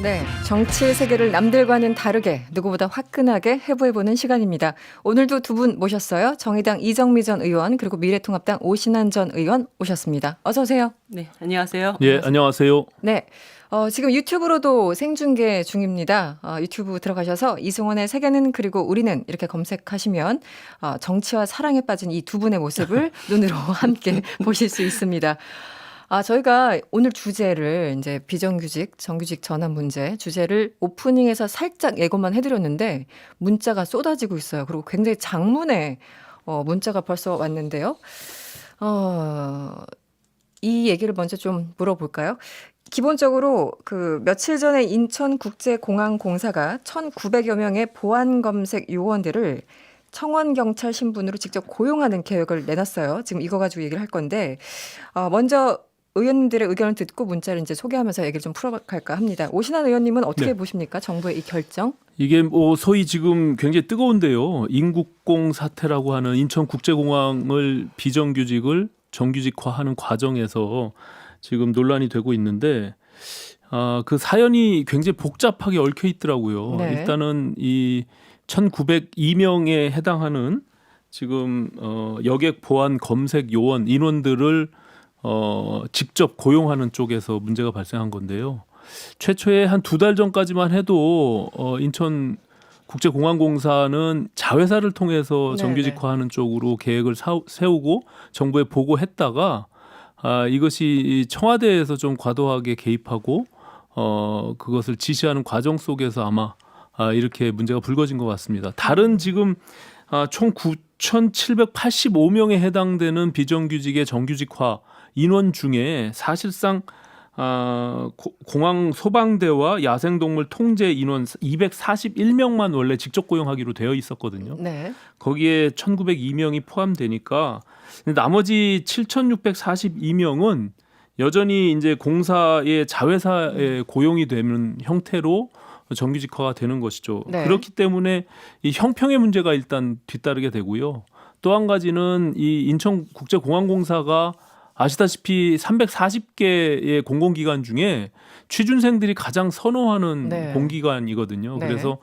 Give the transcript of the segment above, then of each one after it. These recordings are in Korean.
네, 정치의 세계를 남들과는 다르게 누구보다 화끈하게 해부해보는 시간입니다. 오늘도 두 분 모셨어요. 정의당 이정미 전 의원 그리고 미래통합당 오신환 전 의원 오셨습니다. 어서 오세요. 네, 안녕하세요. 예, 안녕하세요. 네, 지금 유튜브로도 생중계 중입니다. 유튜브 들어가셔서 이승원의 세계는 그리고 우리는 이렇게 검색하시면 정치와 사랑에 빠진 이 두 분의 모습을 눈으로 함께 보실 수 있습니다. 저희가 오늘 주제를 이제 비정규직, 정규직 전환 문제 주제를 오프닝에서 살짝 예고만 해드렸는데 문자가 쏟아지고 있어요. 그리고 굉장히 장문의 문자가 벌써 왔는데요. 이 얘기를 먼저 좀 물어볼까요? 기본적으로 그 며칠 전에 인천국제공항공사가 1,900여 명의 보안검색 요원들을 청원경찰 신분으로 직접 고용하는 계획을 내놨어요. 지금 이거 가지고 얘기를 할 건데 먼저 의원님들의 의견을 듣고 문자를 이제 소개하면서 얘기를 좀 풀어갈까 합니다. 오신환 의원님은 어떻게 네. 보십니까? 정부의 이 결정? 이게 소위 지금 굉장히 뜨거운데요. 인국공 사태라고 하는 인천국제공항을 비정규직을 정규직화하는 과정에서 지금 논란이 되고 있는데 그 사연이 굉장히 복잡하게 얽혀 있더라고요. 네. 일단은 이 1,902명에 해당하는 지금 여객 보안 검색 요원 인원들을 직접 고용하는 쪽에서 문제가 발생한 건데요. 최초에 한 2달 전까지만 해도 인천국제공항공사는 자회사를 통해서 정규직화하는 쪽으로 계획을 세우고 정부에 보고했다가 이것이 청와대에서 좀 과도하게 개입하고 그것을 지시하는 과정 속에서 아마 이렇게 문제가 불거진 것 같습니다. 다른 지금 총 9,785명에 해당되는 비정규직의 정규직화 인원 중에 사실상 공항 소방대와 야생동물 통제 인원 241명만 원래 직접 고용하기로 되어 있었거든요. 네. 거기에 1,902명이 포함되니까 나머지 7,642명은 여전히 이제 공사의 자회사에 고용이 되는 형태로 정규직화가 되는 것이죠. 네. 그렇기 때문에 이 형평의 문제가 일단 뒤따르게 되고요. 또 한 가지는 이 인천국제공항공사가 아시다시피 340개의 공공기관 중에 취준생들이 가장 선호하는 네. 공기관이거든요. 네. 그래서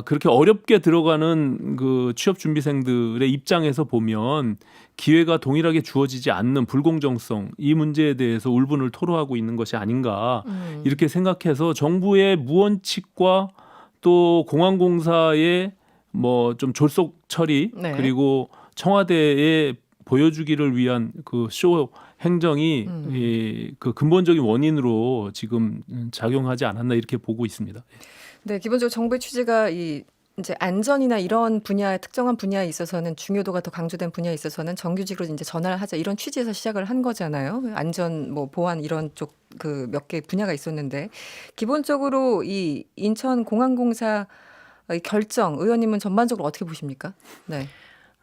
그렇게 어렵게 들어가는 그 취업 준비생들의 입장에서 보면 기회가 동일하게 주어지지 않는 불공정성 이 문제에 대해서 울분을 토로하고 있는 것이 아닌가 이렇게 생각해서 정부의 무원칙과 또 공항공사의 뭐 좀 졸속 처리 네. 그리고 청와대의 보여주기를 위한 그 쇼 행정이 그 근본적인 원인으로 지금 작용하지 않았나 이렇게 보고 있습니다. 네, 기본적으로 정부의 취지가 이제 안전이나 이런 분야, 특정한 분야에 있어서는 중요도가 더 강조된 분야에 있어서는 정규직으로 이제 전환을 하자 이런 취지에서 시작을 한 거잖아요. 안전, 뭐 보안 이런 쪽 그 몇 개 분야가 있었는데 기본적으로 이 인천공항공사 결정 의원님은 전반적으로 어떻게 보십니까? 네.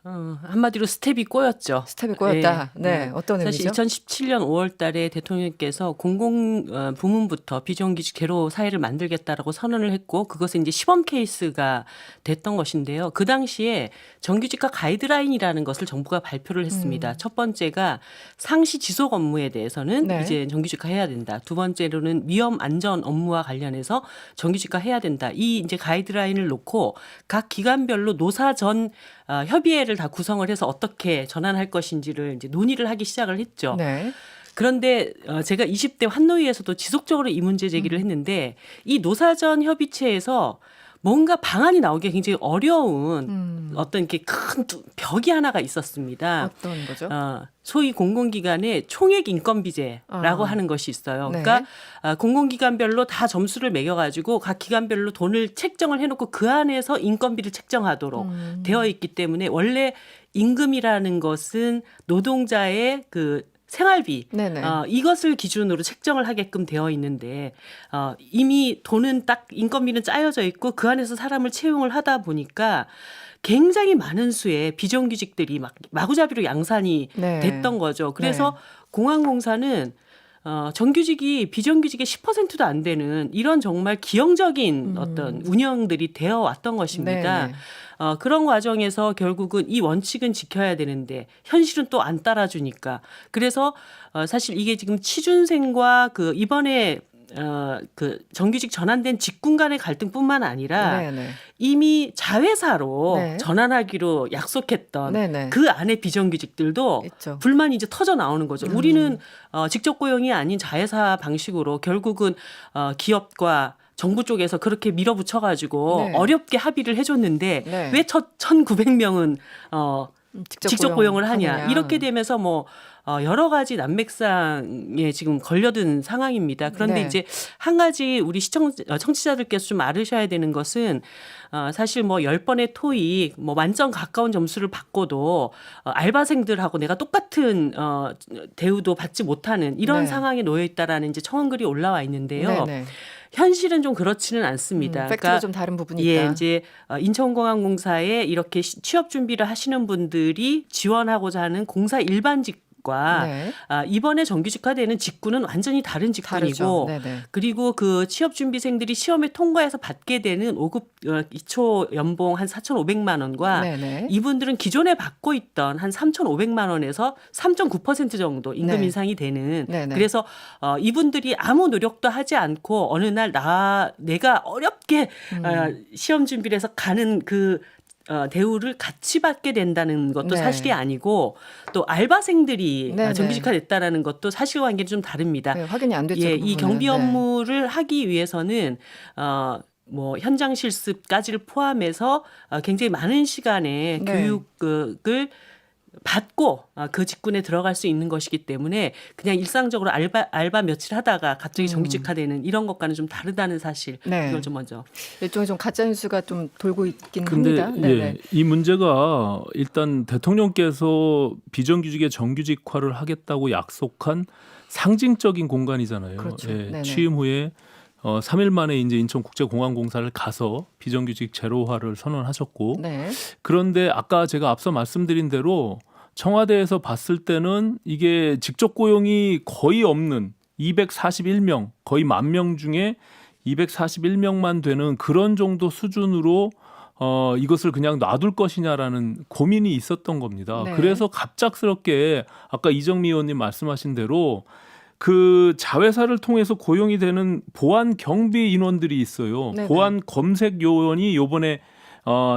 한마디로 스텝이 꼬였죠. 스텝이 꼬였다. 네, 네, 어떤 사실 의미죠? 2017년 5월 달에 대통령께서 공공 부문부터 비정규직 제로 사회를 만들겠다라고 선언을 했고 그것은 이제 시범 케이스가 됐던 것인데요. 그 당시에 정규직화 가이드라인이라는 것을 정부가 발표를 했습니다. 첫 번째가 상시 지속 업무에 대해서는 네. 이제 정규직화해야 된다. 두 번째로는 위험 안전 업무와 관련해서 정규직화해야 된다. 이 이제 가이드라인을 놓고 각 기관별로 노사 전 협의회를 다 구성을 해서 어떻게 전환할 것인지를 이제 논의를 하기 시작을 했죠. 네. 그런데 제가 20대 환노위에서도 지속적으로 이 문제 제기를 했는데 이 노사전 협의체에서 뭔가 방안이 나오기 굉장히 어려운 어떤 이렇게 큰 벽이 하나가 있었습니다. 어떤 거죠? 소위 공공기관의 총액 인건비제라고 하는 것이 있어요. 네. 그러니까 공공기관별로 다 점수를 매겨가지고 각 기관별로 돈을 책정을 해놓고 그 안에서 인건비를 책정하도록 되어 있기 때문에 원래 임금이라는 것은 노동자의 그 생활비 네네. 이것을 기준으로 책정을 하게끔 되어 있는데 이미 돈은 딱 인건비는 짜여져 있고 그 안에서 사람을 채용을 하다 보니까 굉장히 많은 수의 비정규직들이 막 마구잡이로 양산이 네. 됐던 거죠. 그래서 공항공사는 정규직이 비정규직의 10%도 안 되는 이런 정말 기형적인 어떤 운영들이 되어 왔던 것입니다. 네네. 그런 과정에서 결국은 이 원칙은 지켜야 되는데 현실은 또 안 따라주니까 그래서 사실 이게 지금 취준생과 그 이번에 그 정규직 전환된 직군 간의 갈등뿐만 아니라 네네. 이미 자회사로 네. 전환하기로 약속했던 네네. 그 안에 비정규직들도 있죠. 불만이 이제 터져 나오는 거죠. 우리는 직접 고용이 아닌 자회사 방식으로 결국은 기업과 정부 쪽에서 그렇게 밀어붙여가지고 네. 어렵게 합의를 해줬는데 네. 왜 1,900명은 직접 고용을 하냐. 하느냐. 이렇게 되면서 뭐 여러 가지 난맥상에 지금 걸려든 상황입니다. 그런데 네. 이제 한 가지 우리 청취자들께서 좀 알으셔야 되는 것은 사실 뭐 10번의 토익 뭐 만점 가까운 점수를 받고도 알바생들하고 내가 똑같은 대우도 받지 못하는 이런 네. 상황에 놓여 있다라는 이제 청원글이 올라와 있는데요. 네네. 현실은 좀 그렇지는 않습니다. 팩트가 좀 다른 부분이 예, 있다. 이제 인천공항공사에 이렇게 취업 준비를 하시는 분들이 지원하고자 하는 공사 일반직과 네. 이번에 정규직화되는 직군은 완전히 다른 직군이고 다르죠. 네네. 그리고 그 취업 준비생들이 시험에 통과해서 받게 되는 5급 2초 연봉 한 4,500만 원과 네네. 이분들은 기존에 받고 있던 한 3,500만 원에서 3.9% 정도 임금 네. 인상이 되는 네네. 그래서 이분들이 아무 노력도 하지 않고 어느 날 내가 어렵게 시험 준비를 해서 가는 그 대우를 같이 받게 된다는 것도 네. 사실이 아니고 또 알바생들이 네네. 정규직화됐다라는 것도 사실관계는 좀 다릅니다. 네, 확인이 안 됐죠. 예, 그 이 부분은. 경비 네. 업무를 하기 위해서는 뭐 현장 실습까지를 포함해서 굉장히 많은 시간의 네. 교육을 받고 그 직군에 들어갈 수 있는 것이기 때문에 그냥 일상적으로 알바 며칠 하다가 갑자기 정규직화되는 이런 것과는 좀 다르다는 사실 네. 이걸 좀 먼저. 일종의 좀 가짜 뉴스가 좀 돌고 있긴 근데 합니다. 네네. 예, 이 문제가 일단 대통령께서 비정규직의 정규직화를 하겠다고 약속한 상징적인 공간이잖아요. 그렇죠. 예, 네네. 취임 후에 3일 만에 이제 인천국제공항공사를 가서 비정규직 제로화를 선언하셨고 네. 그런데 아까 제가 앞서 말씀드린 대로 청와대에서 봤을 때는 이게 직접 고용이 거의 없는 241명, 거의 10,000명 중에 241명만 되는 그런 정도 수준으로 이것을 그냥 놔둘 것이냐라는 고민이 있었던 겁니다. 네. 그래서 갑작스럽게 아까 이정미 의원님 말씀하신 대로 그 자회사를 통해서 고용이 되는 보안 경비 인원들이 있어요. 네네. 보안 검색 요원이 요번에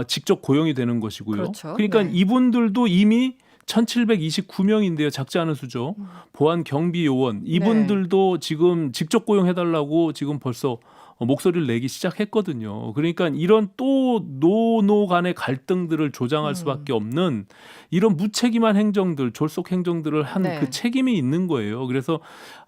직접 고용이 되는 것이고요. 그렇죠. 그러니까 네. 이분들도 이미 1,729명인데요. 작지 않은 수죠. 보안 경비 요원 이분들도 지금 직접 고용해달라고 지금 벌써 목소리를 내기 시작했거든요. 그러니까 이런 또 노노 간의 갈등들을 조장할 수밖에 없는 이런 무책임한 행정들, 졸속 행정들을 한 네. 그 책임이 있는 거예요. 그래서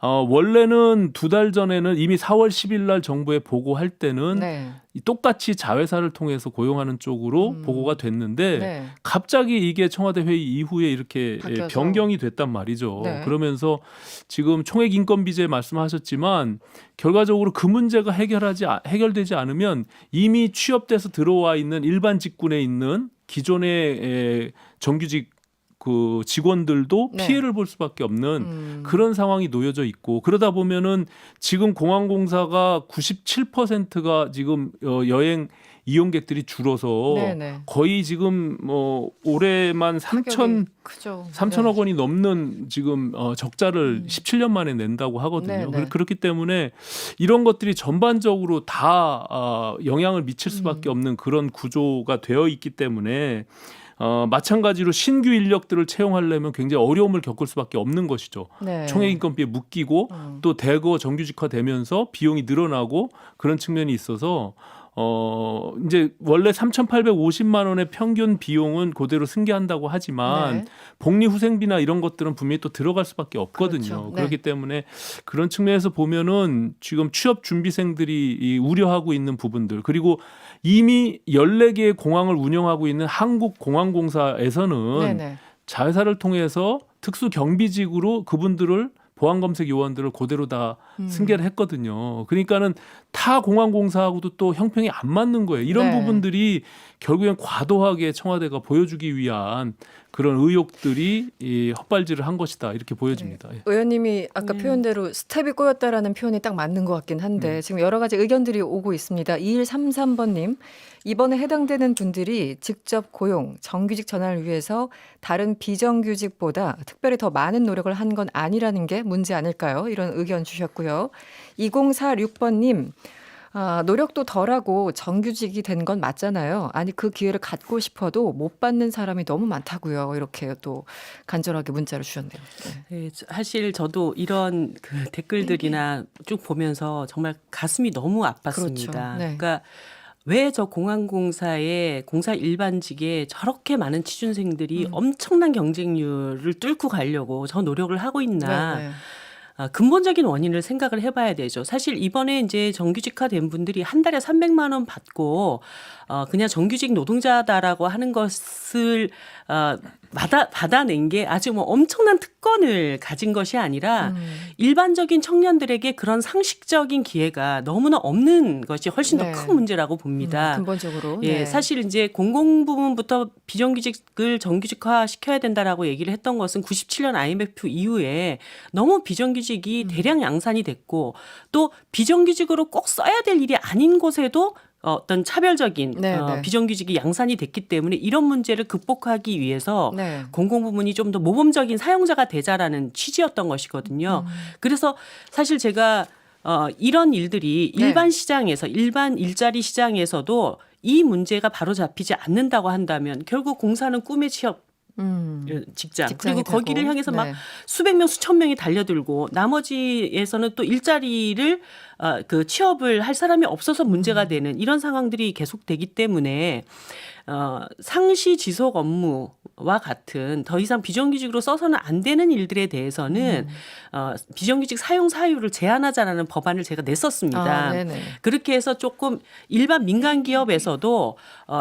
원래는 2달 전에는 이미 4월 10일 날 정부에 보고할 때는 네. 똑같이 자회사를 통해서 고용하는 쪽으로 보고가 됐는데 네. 갑자기 이게 청와대 회의 이후에 이렇게 바뀌어서. 변경이 됐단 말이죠. 네. 그러면서 지금 총액인건비제 말씀하셨지만 결과적으로 그 문제가 해결되지 않으면 이미 취업돼서 들어와 있는 일반 직군에 있는 기존의 정규직 그 직원들도 네. 피해를 볼 수밖에 없는 그런 상황이 놓여져 있고 그러다 보면은 지금 공항공사가 97%가 지금 여행 이용객들이 줄어서 네네. 거의 지금 뭐 올해만 타격이 크죠. 3천억 원이 넘는 지금 적자를 17년 만에 낸다고 하거든요. 네네. 그렇기 때문에 이런 것들이 전반적으로 다 영향을 미칠 수밖에 없는 그런 구조가 되어 있기 때문에 마찬가지로 신규 인력들을 채용하려면 굉장히 어려움을 겪을 수밖에 없는 것이죠. 네. 총액인건비에 묶이고 또 대거 정규직화되면서 비용이 늘어나고 그런 측면이 있어서 이제 원래 3,850만 원의 평균 비용은 그대로 승계한다고 하지만 네. 복리후생비나 이런 것들은 분명히 또 들어갈 수밖에 없거든요. 그렇죠. 네. 그렇기 때문에 그런 측면에서 보면은 지금 취업 준비생들이 이 우려하고 있는 부분들 그리고 이미 14개의 공항을 운영하고 있는 한국공항공사에서는 네네. 자회사를 통해서 특수 경비직으로 그분들을 보안검색 요원들을 그대로 다 승계를 했거든요. 그러니까는 타 공항공사하고도 또 형평이 안 맞는 거예요. 이런 네. 부분들이 결국엔 과도하게 청와대가 보여주기 위한 그런 의혹들이 이 헛발질을 한 것이다 이렇게 보여집니다. 예. 의원님이 아까 표현대로 스텝이 꼬였다라는 표현이 딱 맞는 것 같긴 한데 지금 여러 가지 의견들이 오고 있습니다. 2133번님. 이번에 해당되는 분들이 직접 고용, 정규직 전환을 위해서 다른 비정규직보다 특별히 더 많은 노력을 한 건 아니라는 게 문제 아닐까요? 이런 의견 주셨고요. 2046번님. 노력도 덜하고 정규직이 된 건 맞잖아요. 아니 그 기회를 갖고 싶어도 못 받는 사람이 너무 많다고요. 이렇게 또 간절하게 문자를 주셨네요. 네. 네, 사실 저도 이런 그 댓글들이나 쭉 보면서 정말 가슴이 너무 아팠습니다. 그렇죠. 네. 그러니까 왜 저 공항공사의 공사 일반직에 저렇게 많은 취준생들이 엄청난 경쟁률을 뚫고 가려고 저 노력을 하고 있나. 네, 네. 근본적인 원인을 생각을 해봐야 되죠. 사실 이번에 이제 정규직화된 분들이 한 달에 300만 원 받고 그냥 정규직 노동자다라고 하는 것을 받아낸 게 아주 뭐 엄청난 특권을 가진 것이 아니라 일반적인 청년들에게 그런 상식적인 기회가 너무나 없는 것이 훨씬 더 네. 큰 문제라고 봅니다. 근본적으로. 예, 네. 사실 이제 공공부문부터 비정규직을 정규직화 시켜야 된다라고 얘기를 했던 것은 97년 IMF 이후에 너무 비정규직이 대량 양산이 됐고 또 비정규직으로 꼭 써야 될 일이 아닌 곳에도 어떤 차별적인 네, 네. 비정규직이 양산이 됐기 때문에 이런 문제를 극복하기 위해서 네. 공공부문이 좀 더 모범적인 사용자가 되자라는 취지였던 것이거든요. 그래서 사실 제가 이런 일들이 네. 일반 시장에서 일반 일자리 시장에서도 이 문제가 바로 잡히지 않는다고 한다면 결국 공사는 꿈의 취업 직장 직장이 그리고 거기를 되고. 향해서 막 네. 수백 명 수천 명이 달려들고 나머지에서는 또 일자리를 그 취업을 할 사람이 없어서 문제가 되는 이런 상황들이 계속되기 때문에 상시 지속 업무와 같은 더 이상 비정규직으로 써서는 안 되는 일들에 대해서는 비정규직 사용 사유를 제한하자라는 법안을 제가 냈었습니다. 네네. 그렇게 해서 조금 일반 민간 기업에서도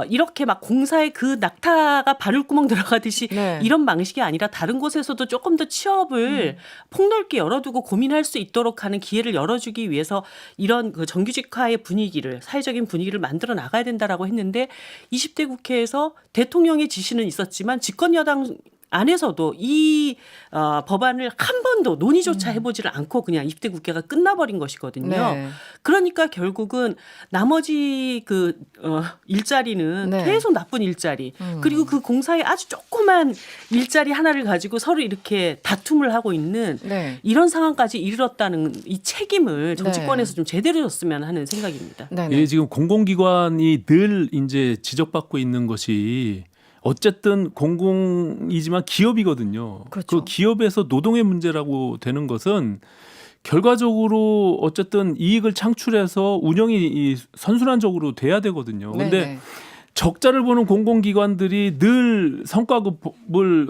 이렇게 막 공사에 그 낙타가 바늘구멍 들어가듯이 네. 이런 방식이 아니라 다른 곳에서도 조금 더 취업을 폭넓게 열어두고 고민할 수 있도록 하는 기회를 열어주기 위해서 이런 그 정규직화의 분위기를 사회적인 분위기를 만들어 나가야 된다라고 했는데 20대 국회에서 대통령의 지시는 있었지만 집권 여당 안에서도 이 법안을 한 번도 논의조차 해보지를 않고 그냥 20대 국회가 끝나버린 것이거든요. 네. 그러니까 결국은 나머지 그 일자리는 네. 계속 나쁜 일자리 그리고 그 공사에 아주 조그만 일자리 하나를 가지고 서로 이렇게 다툼을 하고 있는 네. 이런 상황까지 이르렀다는 이 책임을 정치권에서 좀 제대로 줬으면 하는 생각입니다. 네네. 예, 지금 공공기관이 늘 이제 지적받고 있는 것이 어쨌든 공공이지만 기업이거든요. 그렇죠. 그 기업에서 노동의 문제라고 되는 것은 결과적으로 어쨌든 이익을 창출해서 운영이 이 선순환적으로 돼야 되거든요. 근데 네네. 적자를 보는 공공기관들이 늘 성과급을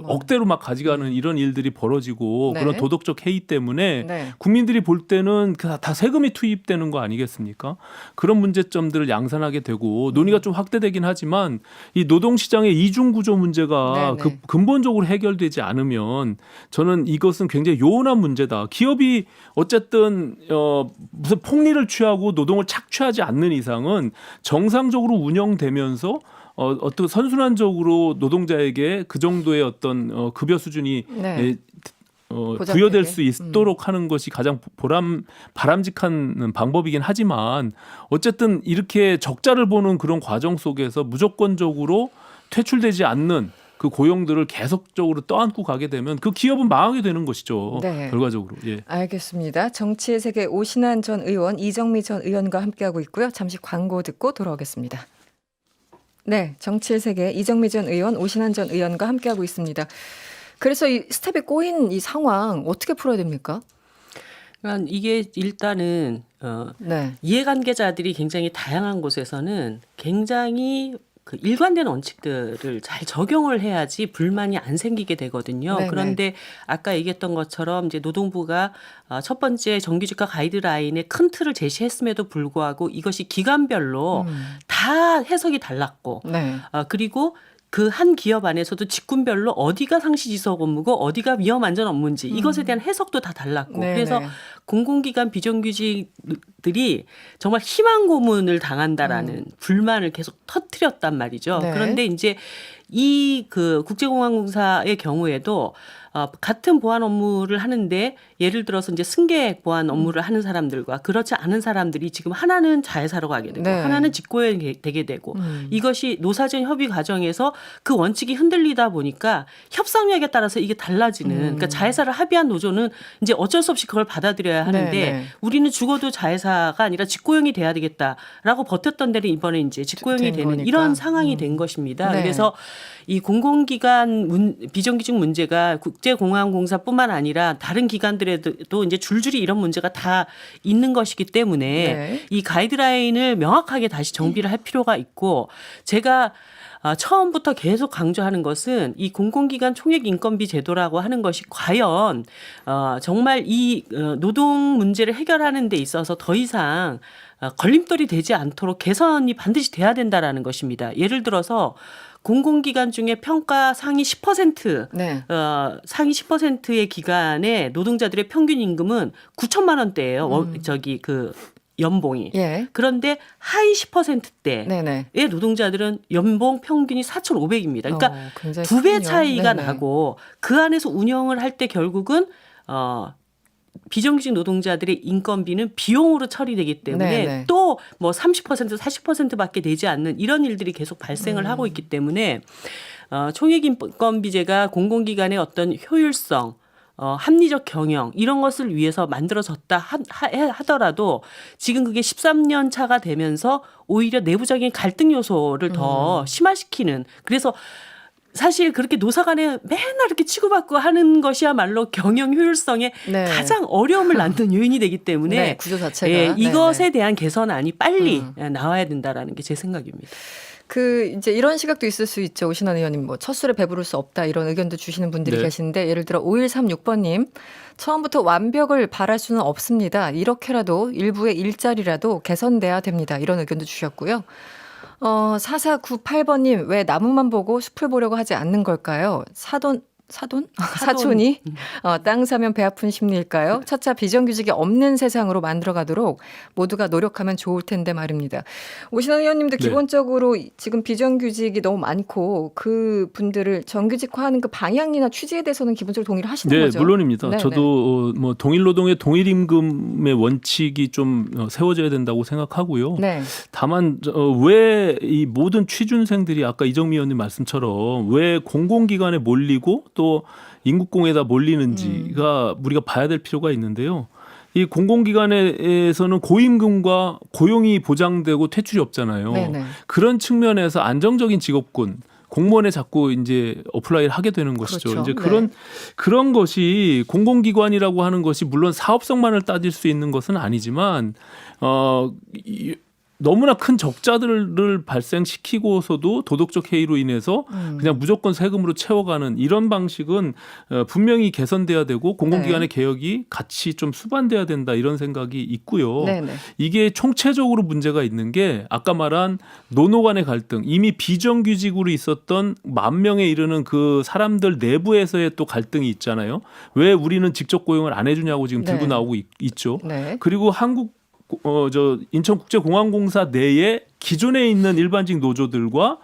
억대로 막 가져가는 이런 일들이 벌어지고 네. 그런 도덕적 해이 때문에 네. 국민들이 볼 때는 다 세금이 투입되는 거 아니겠습니까? 그런 문제점들을 양산하게 되고 논의가 좀 확대되긴 하지만 이 노동시장의 이중구조 문제가 네, 네. 근본적으로 해결되지 않으면 저는 이것은 굉장히 요원한 문제다. 기업이 어쨌든 무슨 폭리를 취하고 노동을 착취하지 않는 이상은 정상적으로 운영되면서 어떤 선순환적으로 노동자에게 그 정도의 어떤 급여 수준이 네. 보장되게. 부여될 수 있도록 하는 것이 가장 바람직한 방법이긴 하지만 어쨌든 이렇게 적자를 보는 그런 과정 속에서 무조건적으로 퇴출되지 않는 그 고용들을 계속적으로 떠안고 가게 되면 그 기업은 망하게 되는 것이죠. 네. 결과적으로. 예. 알겠습니다. 정치의 세계 오신환 전 의원, 이정미 전 의원과 함께하고 있고요. 잠시 광고 듣고 돌아오겠습니다. 네, 정치의 세계 이정미 전 의원, 오신환 전 의원과 함께하고 있습니다. 그래서 이 스텝에 꼬인 이 상황 어떻게 풀어야 됩니까? 그러니까 이게 일단은 네. 이해관계자들이 굉장히 다양한 곳에서는 굉장히 그 일관된 원칙들을 잘 적용을 해야지 불만이 안 생기게 되거든요. 네네. 그런데 아까 얘기했던 것처럼 이제 노동부가 첫 번째 정규직화 가이드라인의 큰 틀을 제시했음에도 불구하고 이것이 기관별로 다 해석이 달랐고 네. 그리고 그 한 기업 안에서도 직군별로 어디가 상시지속 업무고 어디가 위험안전 업무인지 이것에 대한 해석도 다 달랐고 네, 그래서 네. 공공기관 비정규직들이 정말 희망 고문을 당한다라는 불만을 계속 터뜨렸단 말이죠. 네. 그런데 이제 이 그 국제공항공사의 경우에도 같은 보안 업무를 하는데 예를 들어서 이제 승객 보안 업무를 하는 사람들과 그렇지 않은 사람들이 지금 하나는 자회사로 가게 되고 네. 하나는 직고행이 되게 되고 이것이 노사전 협의 과정에서 그 원칙이 흔들리다 보니까 협상력에 따라서 이게 달라지는 그러니까 자회사를 합의한 노조는 이제 어쩔 수 없이 그걸 받아들여야 하는데 네, 네. 우리는 죽어도 자회사가 아니라 직고형이 돼야 되겠다라고 버텼던 데는 이번에 이제 직고형이 된 되는 거니까. 이런 상황이 된 것입니다. 네. 그래서 이 공공기관 비정규직 문제가 국제공항공사뿐만 아니라 다른 기관들에도 이제 줄줄이 이런 문제가 다 있는 것이기 때문에 네. 이 가이드라인을 명확하게 다시 정비를 할 필요가 있고 제가 처음부터 계속 강조하는 것은 이 공공기관 총액 인건비 제도라고 하는 것이 과연 정말 이 노동 문제를 해결하는 데 있어서 더 이상 걸림돌이 되지 않도록 개선이 반드시 돼야 된다라는 것입니다. 예를 들어서 공공기관 중에 평가 상위 10% 네. 상위 10%의 기관의 노동자들의 평균 임금은 9천만 원대예요. 저기 그 연봉이. 예. 그런데 하위 10%대의 네네. 노동자들은 연봉 평균이 4,500입니다. 그러니까 굉장히 2배 크군요. 차이가 네네. 나고 그 안에서 운영을 할 때 결국은 비정규직 노동자들의 인건비는 비용으로 처리되기 때문에 네네. 또 뭐 30% 40%밖에 되지 않는 이런 일들이 계속 발생을 하고 있기 때문에 총액 인건비제가 공공기관의 어떤 효율성 합리적 경영 이런 것을 위해서 만들어졌다 하더라도 지금 그게 13년 차가 되면서 오히려 내부적인 갈등 요소를 더 심화시키는 그래서 사실 그렇게 노사 간에 맨날 이렇게 치고받고 하는 것이야말로 경영 효율성에 네. 가장 어려움을 낳는 요인이 되기 때문에 네, 구조 자체가. 예, 이것에 네네. 대한 개선안이 빨리 나와야 된다라는 게 제 생각입니다. 그 이제 이런 시각도 있을 수 있죠. 오신환 의원님 뭐 첫 술에 배부를 수 없다 이런 의견도 주시는 분들이 네. 계신데 예를 들어 5136번님 처음부터 완벽을 바랄 수는 없습니다. 이렇게라도 일부의 일자리라도 개선돼야 됩니다. 이런 의견도 주셨고요. 4498번님 왜 나무만 보고 숲을 보려고 하지 않는 걸까요? 사촌이 땅 사면 배 아픈 심리일까요? 차차 비정규직이 없는 세상으로 만들어가도록 모두가 노력하면 좋을 텐데 말입니다. 오신환 의원님도 네. 기본적으로 지금 비정규직이 너무 많고 그 분들을 정규직화하는 그 방향이나 취지에 대해서는 기본적으로 동의를 하시는 네, 거죠? 물론입니다. 네, 저도 뭐 동일 노동의 동일 임금의 원칙이 좀 세워져야 된다고 생각하고요. 네. 다만 왜 이 모든 취준생들이 아까 이정미 의원님 말씀처럼 왜 공공기관에 몰리고 또 인국공에다 몰리는지가 우리가 봐야 될 필요가 있는데요. 이 공공기관에서는 고임금과 고용이 보장되고 퇴출이 없잖아요. 네네. 그런 측면에서 안정적인 직업군 공무원에 자꾸 이제 어플라이를 하게 되는 것이죠. 그렇죠. 이제 네. 그런 것이 공공기관이라고 하는 것이 물론 사업성만을 따질 수 있는 것은 아니지만 너무나 큰 적자들을 발생시키고서도 도덕적 해이로 인해서 그냥 무조건 세금으로 채워가는 이런 방식은 분명히 개선돼야 되고 공공기관의 개혁이 같이 좀 수반돼야 된다 이런 생각이 있고요. 네네. 이게 총체적으로 문제가 있는 게 아까 말한 노노 간의 갈등 이미 비정규직으로 있었던 10,000명에 이르는 그 사람들 내부에서의 또 갈등이 있잖아요. 왜 우리는 직접 고용을 안 해주냐고 지금 들고 네. 나오고 있죠. 네. 그리고 인천국제공항공사 내에 기존에 있는 일반직 노조들과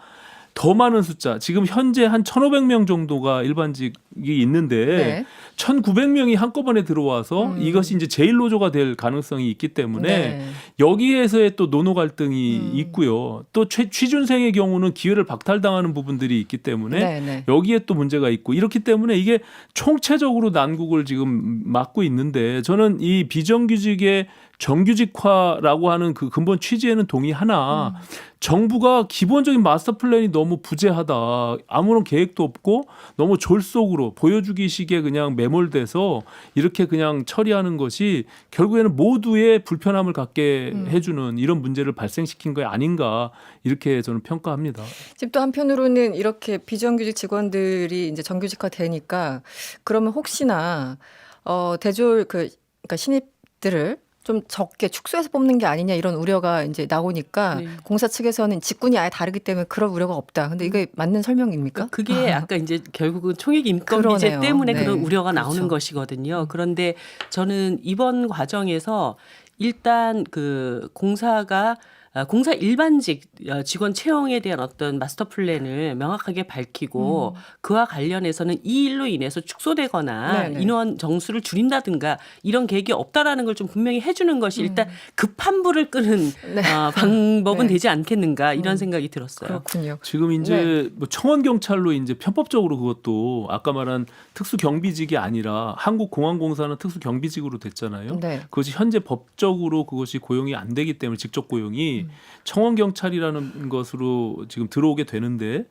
더 많은 숫자, 지금 현재 한 1,500명 정도가 일반직이 있는데 네. 1,900명이 한꺼번에 들어와서 이것이 이제 제1노조가 될 가능성이 있기 때문에 네. 여기에서의 또 노노 갈등이 있고요. 또 취준생의 경우는 기회를 박탈당하는 부분들이 있기 때문에 네네. 여기에 또 문제가 있고 이렇기 때문에 이게 총체적으로 난국을 지금 맞고 있는데 저는 이 비정규직의 정규직화라고 하는 그 근본 취지에는 동의하나 정부가 기본적인 마스터 플랜이 너무 부재하다. 아무런 계획도 없고 너무 졸속으로 보여주기식에 그냥 매몰돼서 이렇게 그냥 처리하는 것이 결국에는 모두의 불편함을 갖게 해주는 이런 문제를 발생시킨 거 아닌가 이렇게 저는 평가합니다. 지금 또 한편으로는 이렇게 비정규직 직원들이 이제 정규직화 되니까 그러면 혹시나 그러니까 신입들을 좀 적게 축소해서 뽑는 게 아니냐 이런 우려가 이제 나오니까 네. 공사 측에서는 직군이 아예 다르기 때문에 그럴 우려가 없다. 근데 이게 맞는 설명입니까? 그게 아까 이제 결국은 총액 인건비제 그러네요. 때문에 네. 그런 우려가 나오는 그렇죠. 것이거든요. 그런데 저는 이번 과정에서 일단 그 공사 일반직 직원 채용에 대한 어떤 마스터 플랜을 명확하게 밝히고 그와 관련해서는 이 일로 인해서 축소되거나 네네. 인원 정수를 줄인다든가 이런 계획이 없다라는 걸 좀 분명히 해주는 것이 일단 급한 불을 끄는 네. 방법은 네. 되지 않겠는가 이런 생각이 들었어요. 그렇군요. 지금 이제 뭐 청원 경찰로 이제 편법적으로 그것도 아까 말한 특수 경비직이 아니라 한국공항공사는 특수 경비직으로 됐잖아요. 네. 그것이 현재 법적으로 그것이 고용이 안 되기 때문에 직접 고용이 청원 경찰이라는 것으로 지금 들어오게 되는데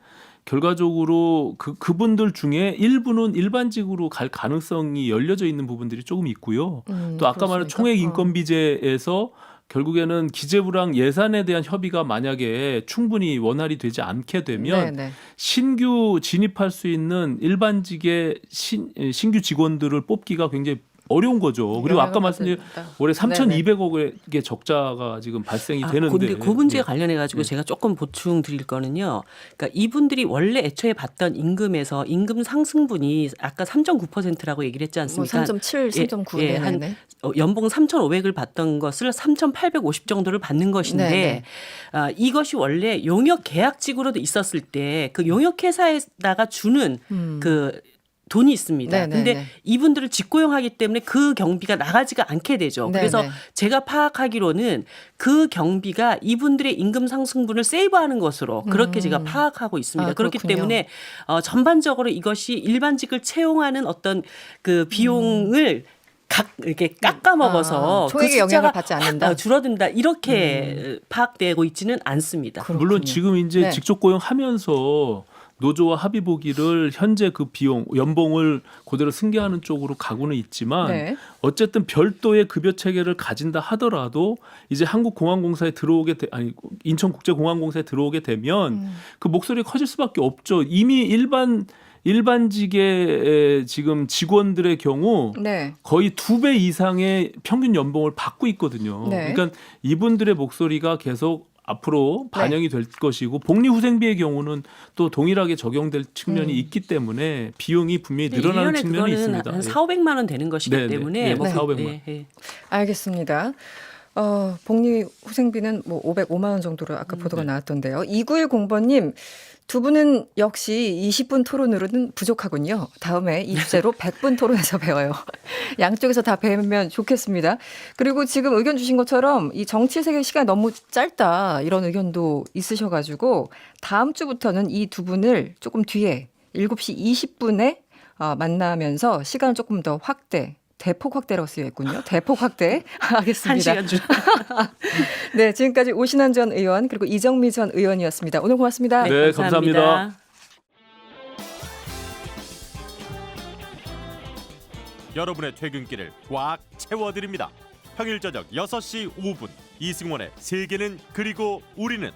결과적으로 그분들 중에 일부는 일반직으로 갈 가능성이 열려져 있는 부분들이 조금 있고요. 또 아까 말한 그렇습니까? 총액 인건비제에서 결국에는 기재부랑 예산에 대한 협의가 만약에 충분히 원활히 되지 않게 되면 네네. 신신규 진입할 수 있는 일반직의 신규 직원들을 뽑기가 굉장히 어려운 거죠. 그리고 아까 말씀드린 올해 3,200억의 적자가 지금 발생이 되는데. 근데 그 문제에 네. 관련해 가지고 네. 제가 조금 보충 드릴 거는요. 그러니까 이분들이 원래 애초에 받던 임금에서 임금 상승분이 아까 3.9%라고 얘기를 했지 뭐 않습니까? 3.7, 3.9. 예, 한 연봉 3,500을 받던 것을 3,850 정도를 받는 것인데 네네. 이것이 원래 용역 계약직으로도 있었을 때 그 용역 회사에다가 주는 그 돈이 있습니다. 네네네. 근데 이분들을 직고용하기 때문에 그 경비가 나가지가 않게 되죠. 그래서 네네. 제가 파악하기로는 그 경비가 이분들의 임금 상승분을 세이브하는 것으로 그렇게 제가 파악하고 있습니다. 아, 그렇기 그렇군요. 때문에 전반적으로 이것이 일반직을 채용하는 어떤 그 비용을 이렇게 깎아 먹어서 그 총액의 영향을 숫자가 받지 않는다. 줄어든다 이렇게 파악되고 있지는 않습니다. 물론 지금 이제 네. 직접 고용하면서 노조와 합의 보기를 현재 그 비용 연봉을 그대로 승계하는 쪽으로 가고는 있지만 네. 어쨌든 별도의 급여 체계를 가진다 하더라도 이제 한국공항공사에 들어오게 아니 인천국제공항공사에 들어오게 되면 그 목소리가 커질 수밖에 없죠. 이미 일반직의 지금 직원들의 경우 네. 거의 2배 이상의 평균 연봉을 받고 있거든요. 네. 그러니까 이분들의 목소리가 계속 앞으로 반영이 될 것이고 복리후생비의 경우는 또 동일하게 적용될 측면이 있기 때문에 비용이 분명히 늘어나는 1년에 측면이 그거는 있습니다. 한 예. 4,500만 원 되는 것이기 네네. 때문에 네, 뭐 4,500만. 알겠습니다. 복리후생비는 뭐 505만 원 정도로 아까 보도가 나왔던데요. 2910번님 두 분은 역시 20분 토론으로는 부족하군요. 다음에 이 주제로 100분 토론에서 배워요. 양쪽에서 다 배우면 좋겠습니다. 그리고 지금 의견 주신 것처럼 이 정치 세계 시간이 너무 짧다 이런 의견도 있으셔가지고 다음 주부터는 이 두 분을 조금 뒤에 7시 20분에 만나면서 시간을 조금 더 대폭 확대라고 쓰여 있군요. 대폭 확대 하겠습니다. 1시간 중. 네, 지금까지 오신환 전 의원 그리고 이정미 전 의원이었습니다. 오늘 고맙습니다. 네, 감사합니다. 여러분의 퇴근길을 꽉 채워드립니다. 평일 저녁 6시 5분 이승원의 세계는 그리고 우리는